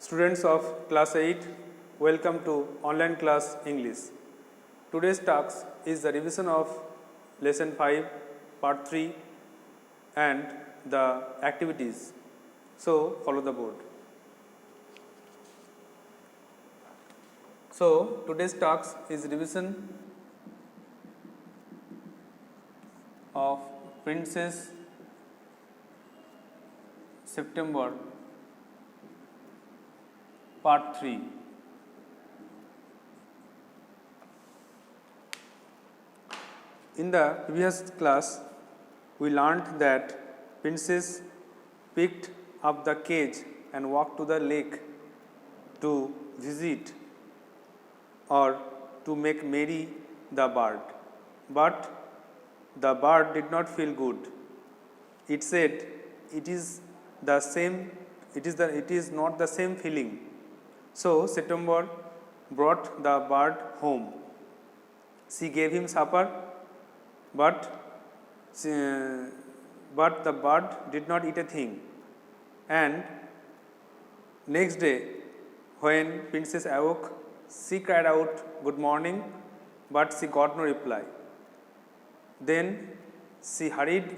Students of class 8, welcome to online class English. Today's task is the revision of lesson 5 part 3 and the activities. So follow the board. So today's task is revision of Princess September part 3. In the previous class, we learned that Princess picked up the cage and walked to the lake to visit or to make merry the bird. But the bird did not feel good. It said it is not the same feeling. So September brought the bird home. She gave him supper, but the bird did not eat a thing. And next day, when Princess awoke, she cried out, "Good morning," but she got no reply. Then she hurried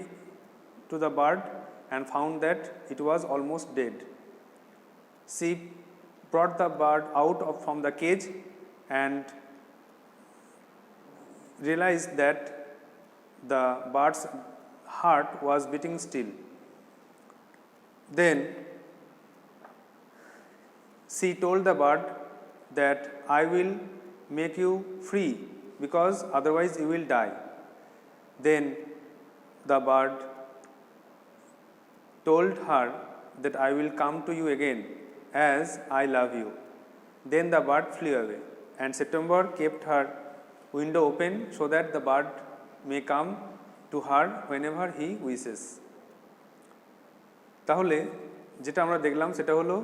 to the bird and found that it was almost dead. She brought the bird out from the cage and realized that the bird's heart was beating still. Then she told the bird that I will make you free because otherwise you will die. Then the bird told her that I will come to you again as I love you. Then the bird flew away, and September kept her window open so that the bird may come to her whenever he wishes. তাহলে যেটা আমরা দেখলাম সেটা হলো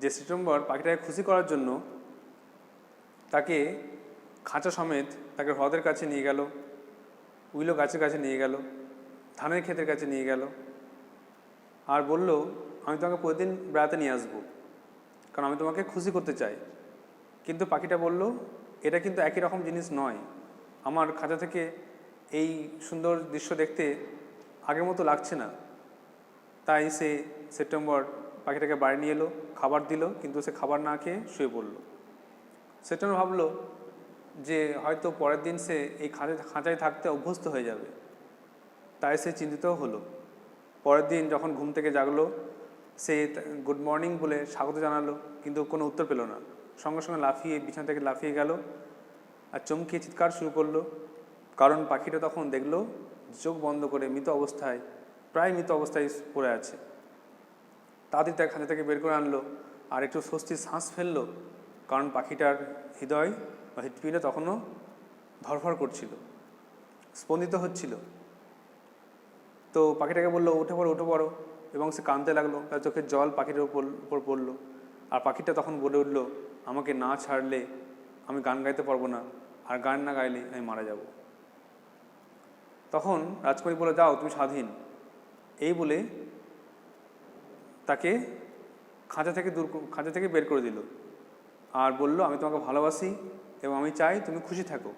যে September পাখিটাকে খুশি করার জন্য তাকে খাঁচা সমেত তাকে হ্রদের কাছে নিয়ে গেল, উইলো গাছের কাছে নিয়ে গেল, ধানের ক্ষেতের কাছে নিয়ে গেল আর বলল আমি তোমাকে প্রতিদিন বেড়াতে নিয়ে আসবো কারণ আমি তোমাকে খুশি করতে চাই। কিন্তু পাখিটা বলল এটা কিন্তু একই রকম জিনিস নয়, আমার খাঁচা থেকে এই সুন্দর দৃশ্য দেখতে আগের মতো লাগছে না। তাই সে সেপ্টেম্বর পাখিটাকে বাড়ি নিয়ে এলো, খাবার দিল, কিন্তু সে খাবার না খেয়ে শুয়ে পড়ল। সেপ্টেম্বর ভাবলো যে হয়তো পরের দিন সে এই খাঁচায় থাকতে অভ্যস্ত হয়ে যাবে, তাই সে চিন্তিত হলো। পরের দিন যখন ঘুম থেকে জাগলো, সে গুড মর্নিং বলে স্বাগত জানালো, কিন্তু কোনো উত্তর পেল না। সঙ্গে সঙ্গে বিছানা থেকে লাফিয়ে গেল আর চমকিয়ে চিৎকার শুরু করলো, কারণ পাখিটা তখন দেখলো চোখ বন্ধ করে প্রায় মৃত অবস্থায় পড়ে আছে। তাড়াতাড়ি তার খাঁচা থেকে বের করে আনলো আর একটু স্বস্তির শ্বাস ফেললো, কারণ পাখিটার হৃদয় বা হৃৎপিণ্ড তখনও ধরফর করছিল, স্পন্দিত হচ্ছিল। তো পাখিটাকে বললো উঠে পড়ো, এবং সে কাঁদতে লাগলো, তার চোখের জল পাখিটার উপর পড়লো। আর পাখিটা তখন বলে উঠলো আমাকে না ছাড়লে আমি গান গাইতে পারবো না, আর গান না গাইলে আমি মারা যাব। তখন রাজকুমারী বলে যাও তুমি স্বাধীন, এই বলে তাকে খাঁচা থেকে বের করে দিল আর বলল আমি তোমাকে ভালোবাসি এবং আমি চাই তুমি খুশি থাকো।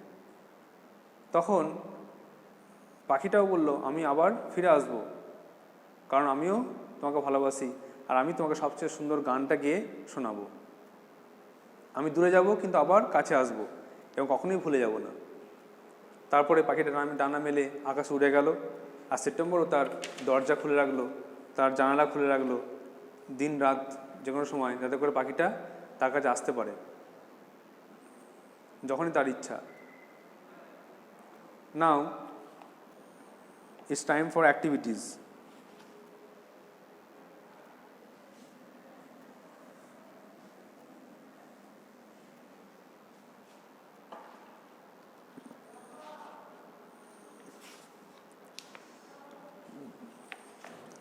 তখন পাখিটাও বলল আমি আবার ফিরে আসব, কারণ আমিও তোমাকে ভালোবাসি আর আমি তোমাকে সবচেয়ে সুন্দর গানটা গেয়ে শোনাবো। আমি দূরে যাব কিন্তু আবার কাছে আসব এবং কখনোই ভুলে যাব না। তারপরে পাখিটা ডানা মেলে আকাশে উড়ে গেল, আর সেপ্টেম্বরও তার দরজা খুলে রাখলো, তার জানালা খুলে রাখলো দিন রাত যে কোনো সময়, যাতে করে পাখিটা তার কাছে আসতে পারে যখনই তার ইচ্ছা। নাও it's time for activities.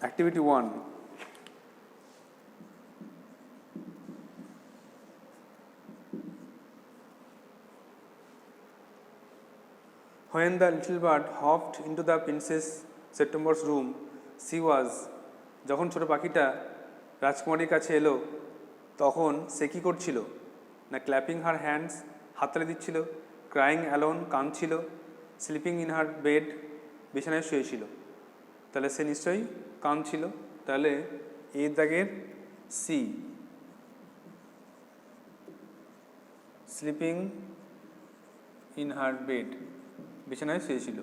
Activity 1. When the little bird hopped into the Princess September's room, she was, যখন ছোট পাখিটা রাজকুমারীর কাছে এলো, তখন সে কী করছিল না ক্ল্যাপিং হার হ্যান্ডস, হাততালি দিচ্ছিল, ক্রাইং অ্যালোন, কাঁদছিল, স্লিপিং ইন হার বেড, বিছানায় শুয়েছিল। তাহলে সে নিশ্চয়ই কাঁদছিল। তাহলে এর দাগের C, sleeping in her bed, বিছানায় শুয়েছিল।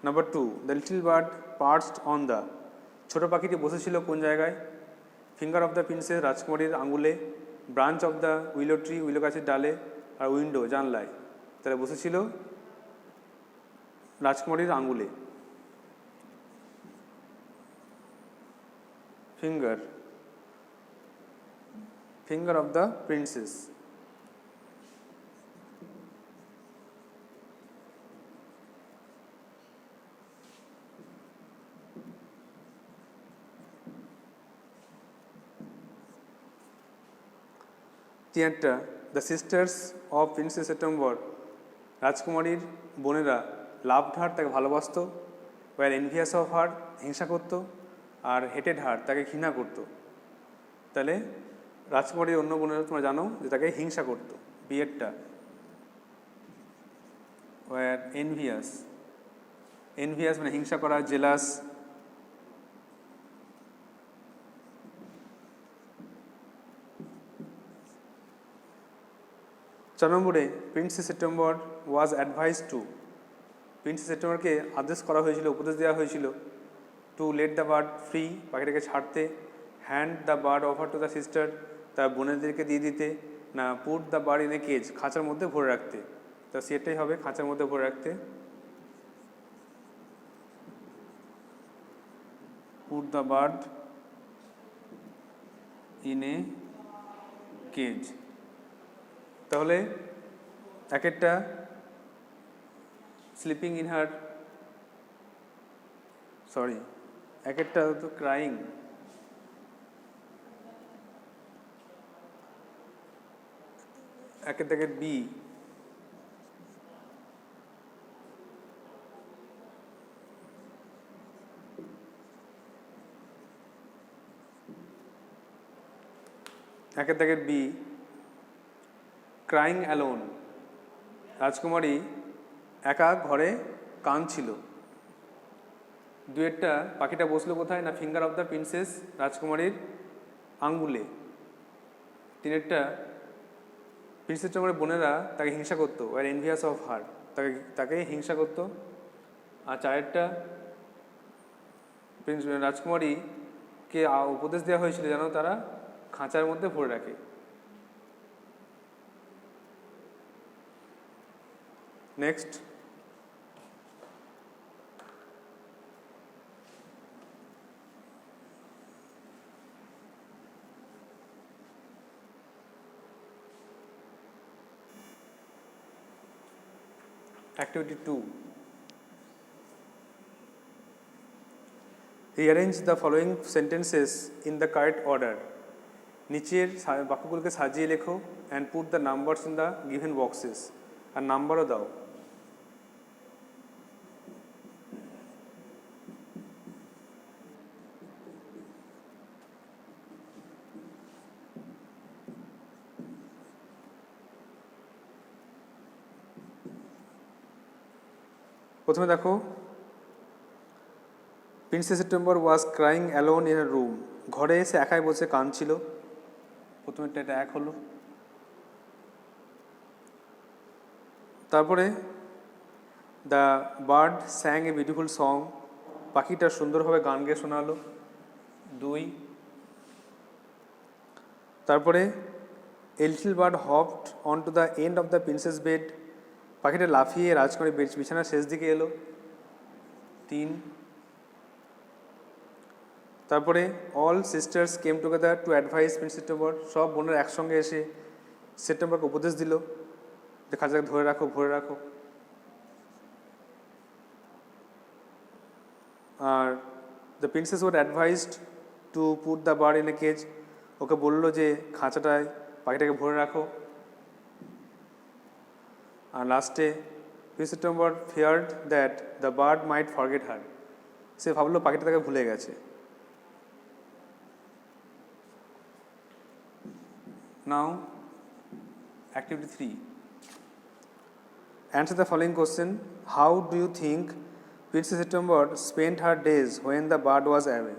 Number 2, the little bird perched on the, ছোটো পাখিটি বসেছিল কোন জায়গায়? ফিঙ্গার অফ দ্য প্রিন্সেস, রাজকুমারীর আঙুলে, branch of the willow tree, willow গাছের ডালে, আর উইন্ডো, জানলায়। তাহলে বসেছিল রাজকুমারীর আঙুলে। Finger of the princess. তিনটা, the sisters of princess September, রাজকুমারীর বোনেরা, লাভড হার, তাকে ভালোবাসত, ওয়ার এনভিয়াস অফ হার, হিংসা করতো, আর হেটেড হার, তাকে ঘৃণা করতো। তাহলে রাজকুমারীর অন্য বোনেরা তোমরা জানো যে তাকে হিংসা করতো। বিয়েরটা ওয়ার এনভিয়াস, এনভিয়াস মানে হিংসা করা, জেলাস। চার নম্বরে, princess September was advise to, princess সেপ্টেম্বরকে আদেশ করা হয়েছিল, উপদেশ দেওয়া হয়েছিল, to let the bird free, পাখিটাকে ছাড়তে, hand the bird over to the sister, তার বোনেদেরকে দিয়ে দিতে, না put the bird in a cage, খাঁচার মধ্যে ভরে রাখতে। তা সেটাই হবে, খাঁচার মধ্যে ভরে রাখতে। Put the bird in a cage. তাহলে এক একটা স্লিপিং ইন হার, এক একটা তো ক্রাইং, একের দাগের বি, একের দাগের বি, ক্রাইং অ্যালোন, রাজকুমারী একা ঘরে কাঁদছিল। দুয়েরটা, পাখিটা বসলো কোথায়? না ফিঙ্গার অফ দ্য প্রিন্সেস, রাজকুমারীর আঙ্গুলে। তিনেরটা, প্রিন্সেস সেপ্টেম্বরের বোনেরা তাকে হিংসা করতো, আর এনভিয়াস অফ হার, তাকে হিংসা করতো। আর চারেরটা, রাজকুমারীকে উপদেশ দেওয়া হয়েছিল যেন তারা খাঁচার মধ্যে ভরে রাখে। Next, Activity 2. Rearrange the following sentences in the correct order. নিচের বাক্যগুলোকে সাজিয়ে লেখো and put the numbers in the given boxes. আর নাম্বারও দাও। প্রথমে দেখো, princess September was crying alone in a room, ঘরে এসে একাই বসে কাঁদছিল। প্রথমেরটা এটা এক হলো। তারপরে the bird sang a beautiful song, পাখিটা সুন্দরভাবে গান গেয়ে শোনালো। 2। তারপরে a little bird hopped on to the end of the princess bed, পাখিটা লাফিয়ে রাজকুমারী বিছানার শেষ দিকে এলো। 3। তারপরে all sisters came together to advise prince September, সব বোনের একসঙ্গে এসে সেপ্টেম্বরকে উপদেশ দিল যে খাঁচাকে ধরে রাখো, ভরে রাখো। আর the princess were advised to put the bird in a cage, ওকে বললো যে খাঁচাটায় পাখিটাকে ভরে রাখো। আর লাস্টে prince September feared that the bird might forget her, সে ভাবলো পাখিটা তাকে ভুলে গেছে। Now, activity 3. Answer the following question. How do you think Princess September spent her days when the bird was away?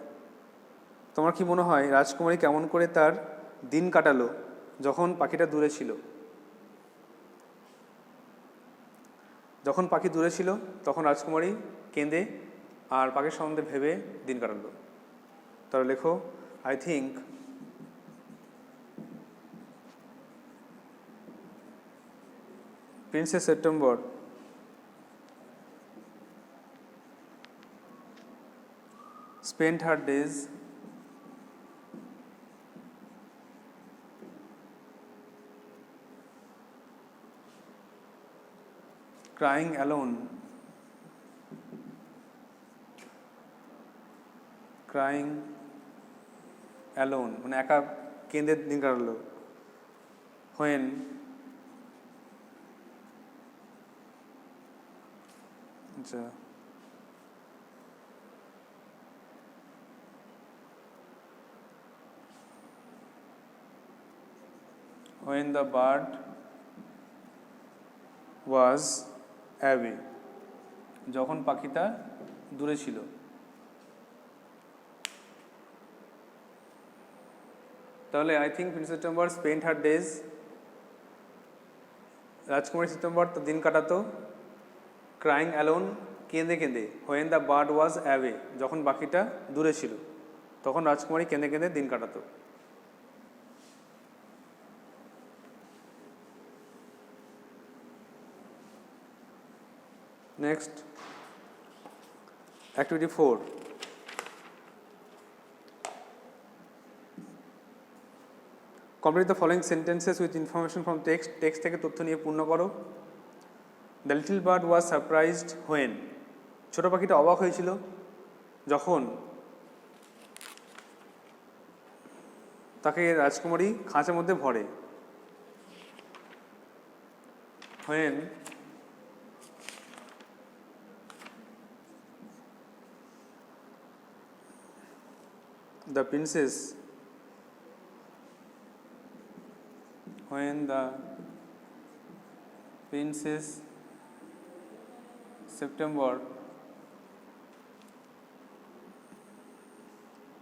তোমার কি মনে হয় রাজকুমারী কেমন করে তার দিন কাটালো যখন পাখিটা দূরে ছিল? যখন পাখি দূরে ছিল তখন রাজকুমারী কেঁদে আর পাখির সম্বন্ধে ভেবে দিন কাটালো। তাহলে লেখো, I think Princess September spent her days crying alone, মানে একা কেঁদে দিন কাটালো। when when the bird was away, যখন পাখিটা দূরে ছিল। তাহলে I think princess September spent her days, রাজকুমারী সেপ্টেম্বর তো দিন কাটাতো ক্রাইং অ্যালোন, কেঁদে কেঁদে, when the bird was away, যখন পাখিটা দূরে ছিল তখন রাজকুমারী কেঁদে কেঁদে দিন কাটাতো। Next, activity 4. Complete the following sentences with information from text. Text থেকে তথ্য নিয়ে পূর্ণ করো। The little bird was surprised when, ছোটো পাখিটা অবাক হয়েছিল যখন তাকে রাজকুমারী খাঁচার মধ্যে ভরে। When the princess September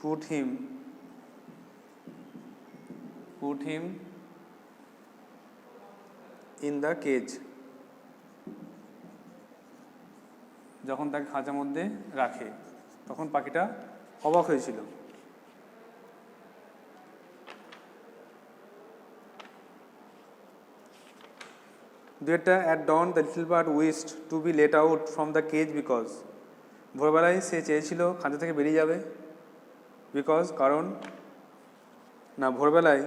put him in the cage, যখন তাকে খাঁচার মধ্যে রাখে তখন পাখিটা অবাক হয়েছিল। দুয়েরটা, at dawn the little bird wished to be let out from the cage because, ভোরবেলায় সে চেয়েছিল খাঁচা থেকে বেরিয়ে যাবে, বিকজ কারণ, না ভোরবেলায়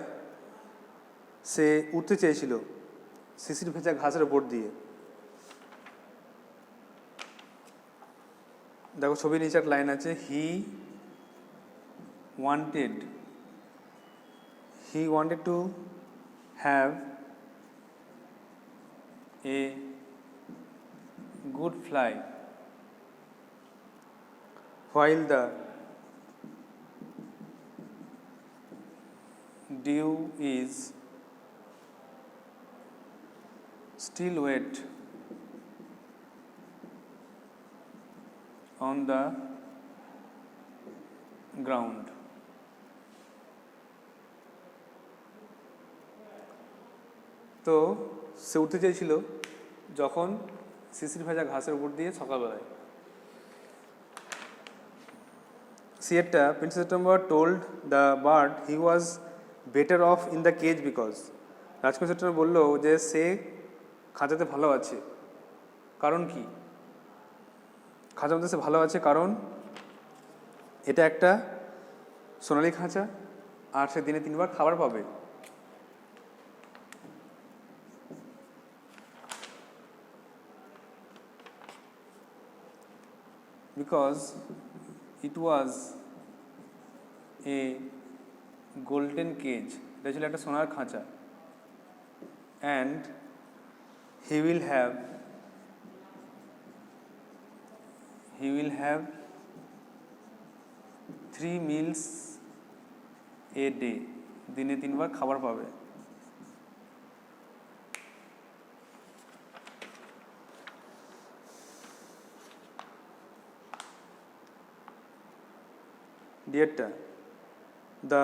সে উঠতে চেয়েছিল শিশির ভেজা ঘাসের ওপর দিয়ে। দেখো ছবির নিচে একটা লাইন আছে, হি wanted to have a good fly while the dew is still wet on the ground. তো সে উঠতে চেয়েছিল যখন শিশির ভেজা ঘাসের উপর দিয়ে সকালবেলায়। সিয়েরটা, princess September told the bird he was better off in the cage because, রাজকুমার সেপ্টেম্বর বলল যে সে খাঁচাতে ভালো আছে। কারণ কি? খাঁচার মধ্যে সে ভালো আছে কারণ এটা একটা সোনালি খাঁচা আর সে দিনে 3 বার খাবার পাবে। Because it was a golden cage, এটা ছিল একটা সোনার খাঁচা, and he will have 3 meals a day, দিনে 3 বার খাবার পাবে। ডিয়ারটা, the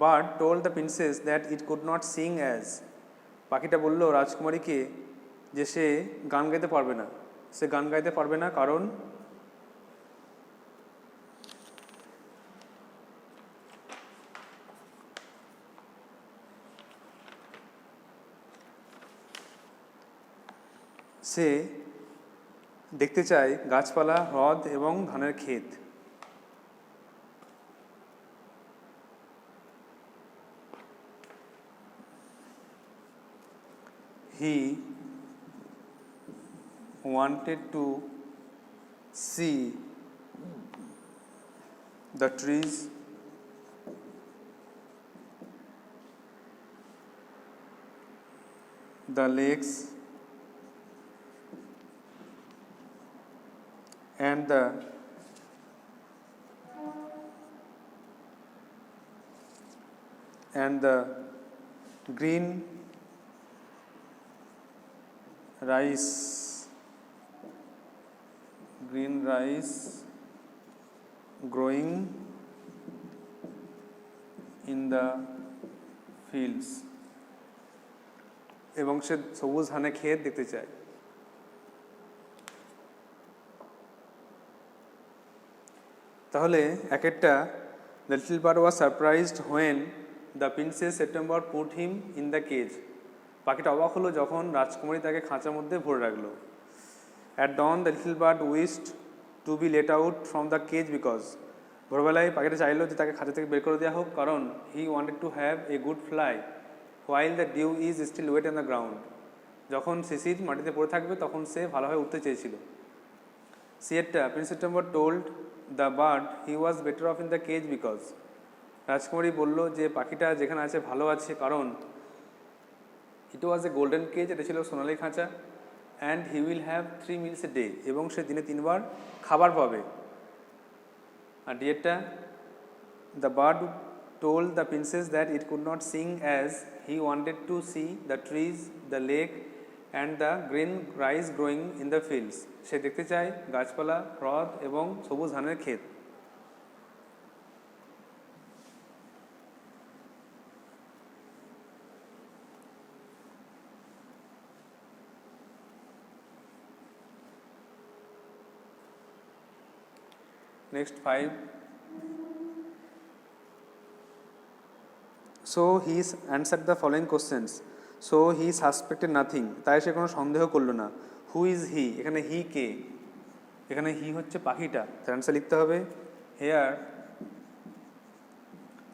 bird told the princess that it could not sing as, পাখিটা বলল রাজকুমারীকে যে সে গান গাইতে পারবে না, সে গান গাইতে পারবে না কারণ সে দেখতে চায় গাছপালা, হ্রদ এবং ধানের ক্ষেত। He wanted to see the trees, the lakes, and the green rice growing in the fields, এবং সে সবুজ ধানে ক্ষেত দেখতে চায়। তাহলে এক একটা, the little bird was surprised when the princess September put him in the cage, পাখিটা অবাক হলো যখন রাজকুমারী তাকে খাঁচার মধ্যে ভরে রাখলো। At dawn the little bird wished to be let out from the cage because, ভোরবেলায় পাখিটা চাইলো যে তাকে খাঁচা থেকে বের করে দেওয়া হোক, কারণ he wanted to have a good fly while the dew is still wet on the ground, যখন শিশির মাটিতে পড়ে থাকবে তখন সে ভালোভাবে উঠতে চেয়েছিল। সিয়েরটা, prince September told the bird he was better off in the cage because, রাজকুমারী বলল যে পাখিটা যেখানে আছে ভালো আছে কারণ ইট ওয়াজ এ গোল্ডেন কেজ, এটা ছিল সোনালি খাঁচা, and he will have 3 meals a day, এবং সে দিনে 3 বার খাবার পাবে। আর ডিয়ারটা, the bird told the princess that it could not sing as he wanted to see the trees, the lake and the green rice growing in the fields, সে দেখতে চায় গাছপালা, হ্রদ এবং সবুজ ধানের ক্ষেত। Next 5. So he answered the following questions. So he suspected nothing. তাই সে কোনো সন্দেহ করলো না। Who is he? এখানে he কে? এখানে he হচ্ছে পাখিটা। তার অ্যান্সার লিখতে হবে here,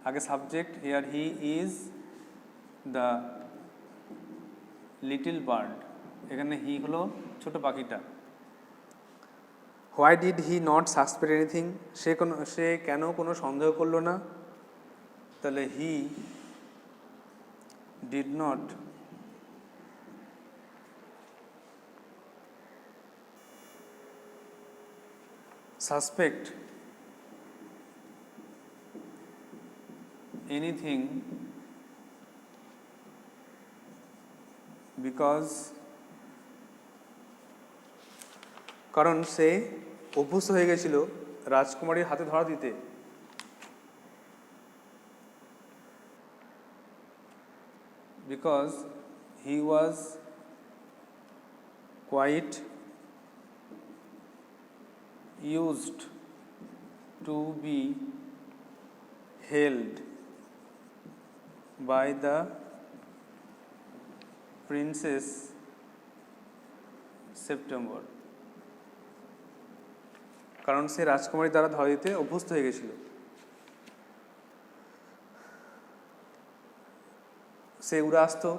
আগে subject, here he is the little bird. এখানে he হলো ছোট পাখিটা। Why did he not suspect anything? সে কেন কোনো সন্দেহ করলো না? তাহলে he did not suspect anything because, কারণ সে অভ্যস্ত হয়ে গেছিল রাজকুমারীর হাতে ধরা দিতে। Because he was quite used to be held by the Princess September, কারণ সে রাজকুমারী দ্বারা ধরা দিতে অভ্যস্ত হয়ে গেছিল। সে উড়ে আসতো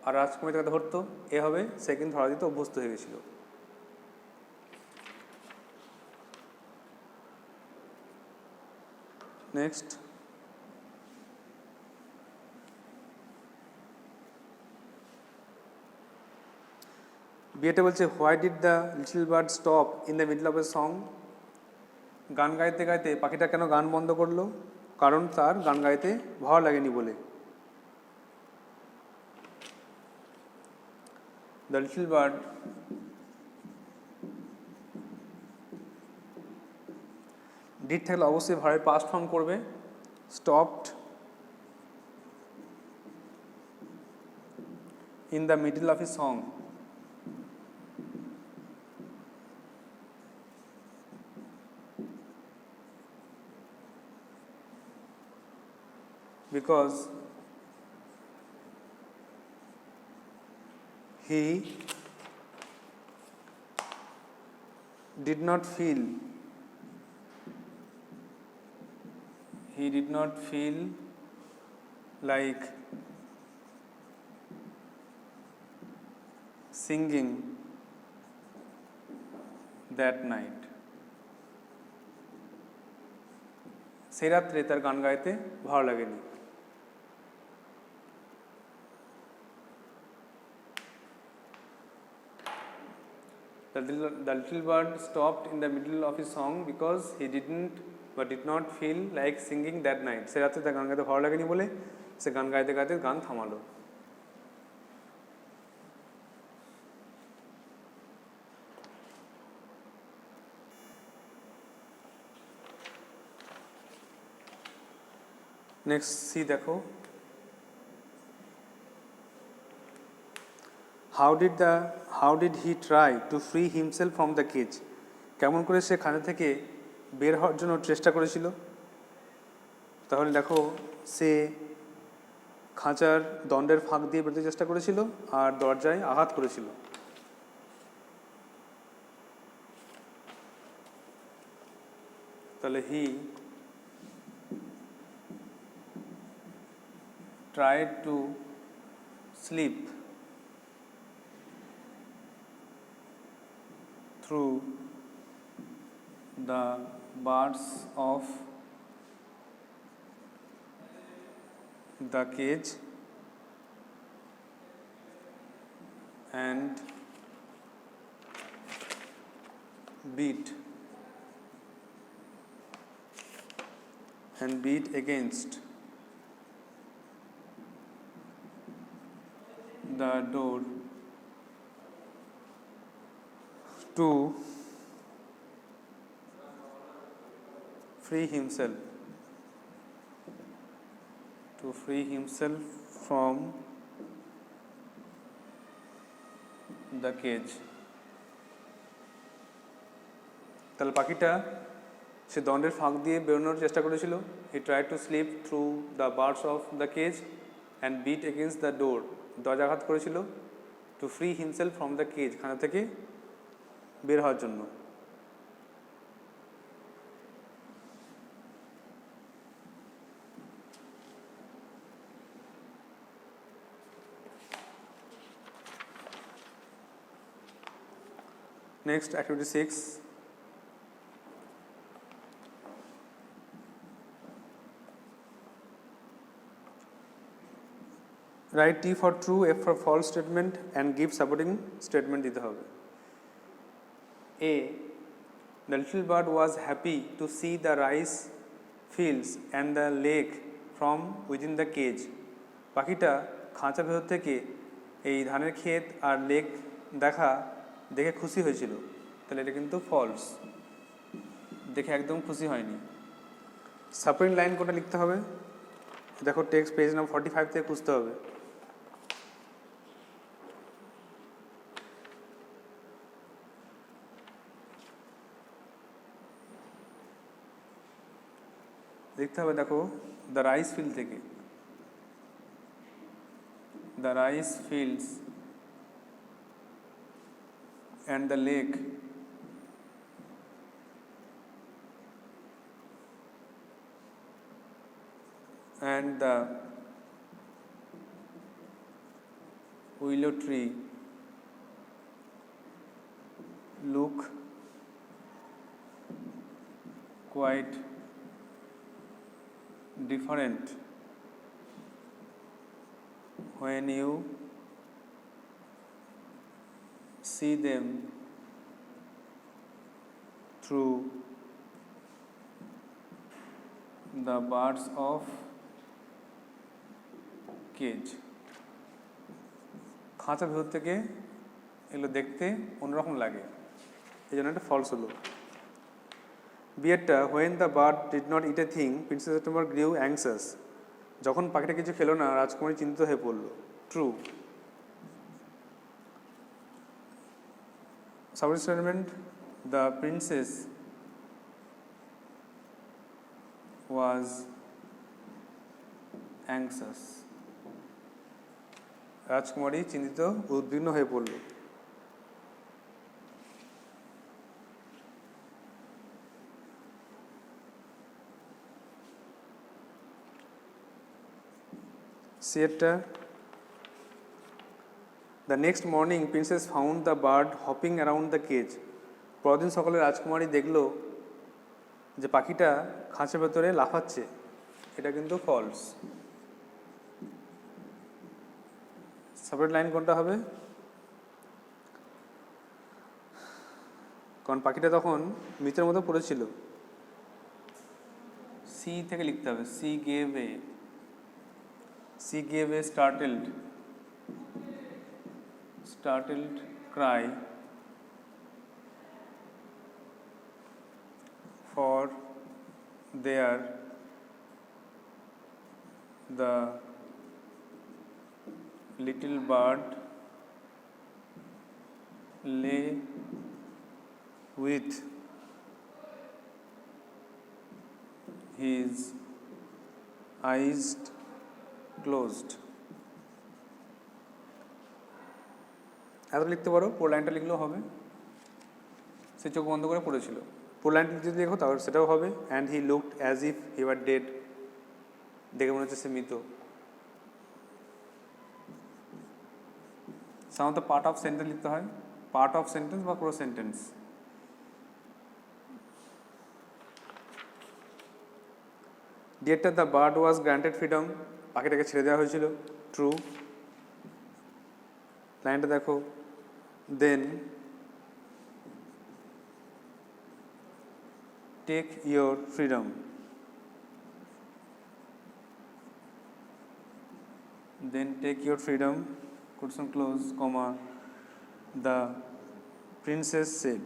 আর রাজকুমারী তাকে ধরতো, এ হবে সে কিন্তু ধরা দিতে অভ্যস্ত হয়ে গেছিল। নেক্সট, বিয়েটা বলছে why did the little bird stop in the middle of a song, গান গাইতে গাইতে পাখিটা কেন গান বন্ধ করলো? কারণ তার গান গাইতে ভালো লাগেনি বলে। The little bird ডিড থাকলে অবশ্যই ভার্বের পাস্ট ফর্ম করবে, stopped in the middle of a song, because he did not feel like singing that night. সেই রাত্রে তার গান গাইতে ভালো লাগেনি। The little bird stopped in the middle of his song because he did not feel like singing that night. সে রাতে তার গান গাইতে ভালো লাগেনি বলে সে গান গাইতে গাইতে গান থামালো। নেক্সট সি দেখো, how did he try to free himself from the cage? কেমন করে সে খাঁচা থেকে বের হওয়ার জন্য চেষ্টা করেছিল? তাহলে দেখো, সে খাঁচার দণ্ডের ফাঁক দিয়ে বেরোতে চেষ্টা করেছিল আর দরজায় আঘাত করেছিল। তাহলে he tried to sleep through the bars of the cage and beat against the door to free himself from the cage. তাহলে পাখিটা সে দণ্ডের ফাঁক দিয়ে বেরোনোর চেষ্টা করেছিল। He tried to sleep through the bars of the cage and beat against the door. দরজাঘাত করেছিল to free himself from the cage, খাঁচা থেকে বের হওয়ার জন্য। Next, activity 6. Write T for true, F for false statement and give supporting statement দিতে হবে। A. The little bird was happy to see the rice fields and the lake from within the cage. পাখিটা খাঁচা ভেতর থেকে এই ধানের ক্ষেত আর lake দেখে খুশি হয়েছিল। তাহলে এটা কিন্তু ফলস, দেখে একদম খুশি হয়নি। সাপোর্টিং লাইন কোনটা লিখতে হবে দেখো, টেক্সট পেজ নাম্বার 45 থেকে খুঁজতে হবে। দেখতে হবে দেখো, দ্য রাইস ফিল্ড থেকে, the rice fields and the lake and the willow tree look quite different when you see them through the bars of cage. খাঁচা ভেতর থেকে এগুলো দেখতে অন্যরকম লাগে, এই জন্য একটা ফলস হলো। বিয়েরটা when the bird did not eat a thing princess September grew anxious যখন পাখিটা কিছু খেলো না রাজকুমারী চিন্তিত হয়ে পড়ল true subject statement the princess was anxious রাজকুমারী চিন্তিত উদ্বিগ্ন হয়ে পড়ল সিয়েরটা The next morning princess found the bird hopping around the cage পরদিন সকালে রাজকুমারী দেখল যে পাখিটা খাঁচার ভেতরে লাফাচ্ছে এটা কিন্তু ফলস সাবজেক্ট লাইন কোনটা হবে কারণ পাখিটা তখন মৃতের মতো পড়েছিল সি থেকে লিখতে হবে she gave a startled cry for there the little bird lay with his eyes closed এত লিখতে পারো পুরো লাইনটা লিখলেও হবে সে চোখ বন্ধ করে পড়েছিল পুরো লাইনটা যদি লেখো তাহলে সেটাও হবে and he looked as if he war dead দেখে মনে হচ্ছে সে মৃত সাধারণত পার্ট অফ সেন্টেন্স লিখতে হয় পার্ট অফ সেন্টেন্স বা পুরো সেন্টেন্স ডিয়েটটা the bird was granted freedom পাখিটাকে ছেড়ে দেওয়া হয়েছিল ট্রু লাইনটা দেখো then take your freedom then take your freedom quotation close comma the princess said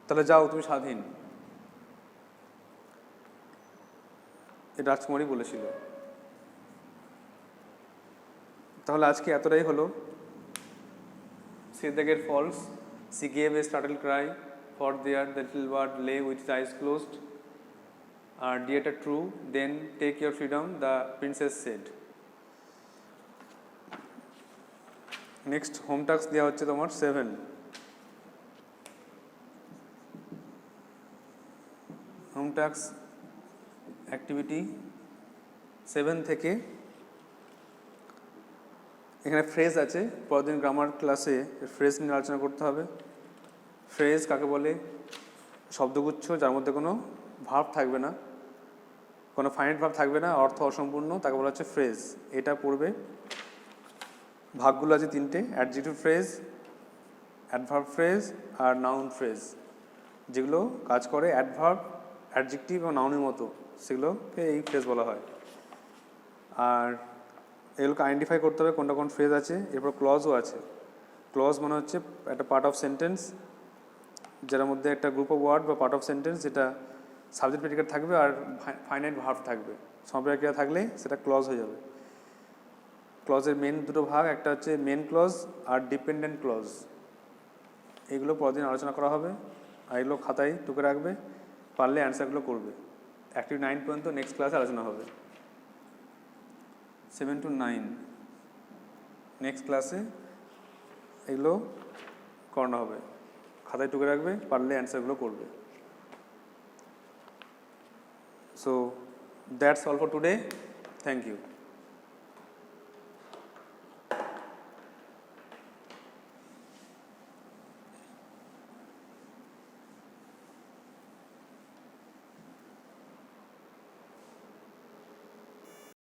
তাহলে যাও তুমি স্বাধীন এই রাজকুমারী বলেছিল তাহলে আজকে এতটাই হলো said the gate false she gave a startled cry for there the little bird lay with his eyes closed dear true then take your freedom the princess said next home task দেওয়া হচ্ছে তোমার 7 home task activity 7 থেকে এখানে phrase আছে পরদিন grammar ক্লাসে phrase নিয়ে আলোচনা করতে হবে ফ্রেজ কাকে বলে শব্দগুচ্ছ যার মধ্যে কোনো ভার্ব থাকবে না কোনো ফাইনাইট ভার্ব থাকবে না অর্থ অসম্পূর্ণ তাকে বলা হচ্ছে ফ্রেজ এটা পড়বে ভাগগুলো আছে তিনটে অ্যাডজেক্টিভ ফ্রেজ অ্যাডভার্ব ফ্রেজ আর নাউন ফ্রেজ যেগুলো কাজ করে অ্যাডভার্ব অ্যাডজেক্টিভ এবং নাউনের মতো সেগুলোকে এই ফ্রেজ বলা হয় আর এগুলোকে আইডেন্টিফাই করতে হবে কোনটা কোন ফ্রেজ আছে এরপর ক্লজও আছে ক্লজ মানে হচ্ছে একটা পার্ট অফ সেন্টেন্স যার মধ্যে একটা গ্রুপ অফ ওয়ার্ড বা পার্ট অফ সেন্টেন্স যেটা সাবজেক্ট প্রেডিকেট থাকবে আর ফাইনাইট ভার্ব থাকবে সম্পর্ক ক্রিয়া থাকলে সেটা ক্লজ হয়ে যাবে ক্লজের মেন দুটো ভাগ একটা হচ্ছে মেন ক্লজ আর ডিপেন্ডেন্ট ক্লজ এগুলো পরদিন আলোচনা করা হবে আর এগুলো খাতায় টুকে রাখবে পারলে অ্যান্সারগুলো করবে অ্যাক্টিভ 9 পর্যন্ত নেক্সট ক্লাসে আলোচনা হবে 7 to 9 নেক্সট ক্লাসে এগুলো করানো হবে খাতায় টুকে রাখবে পারলে অ্যান্সারগুলো করবে so that's all for today thank you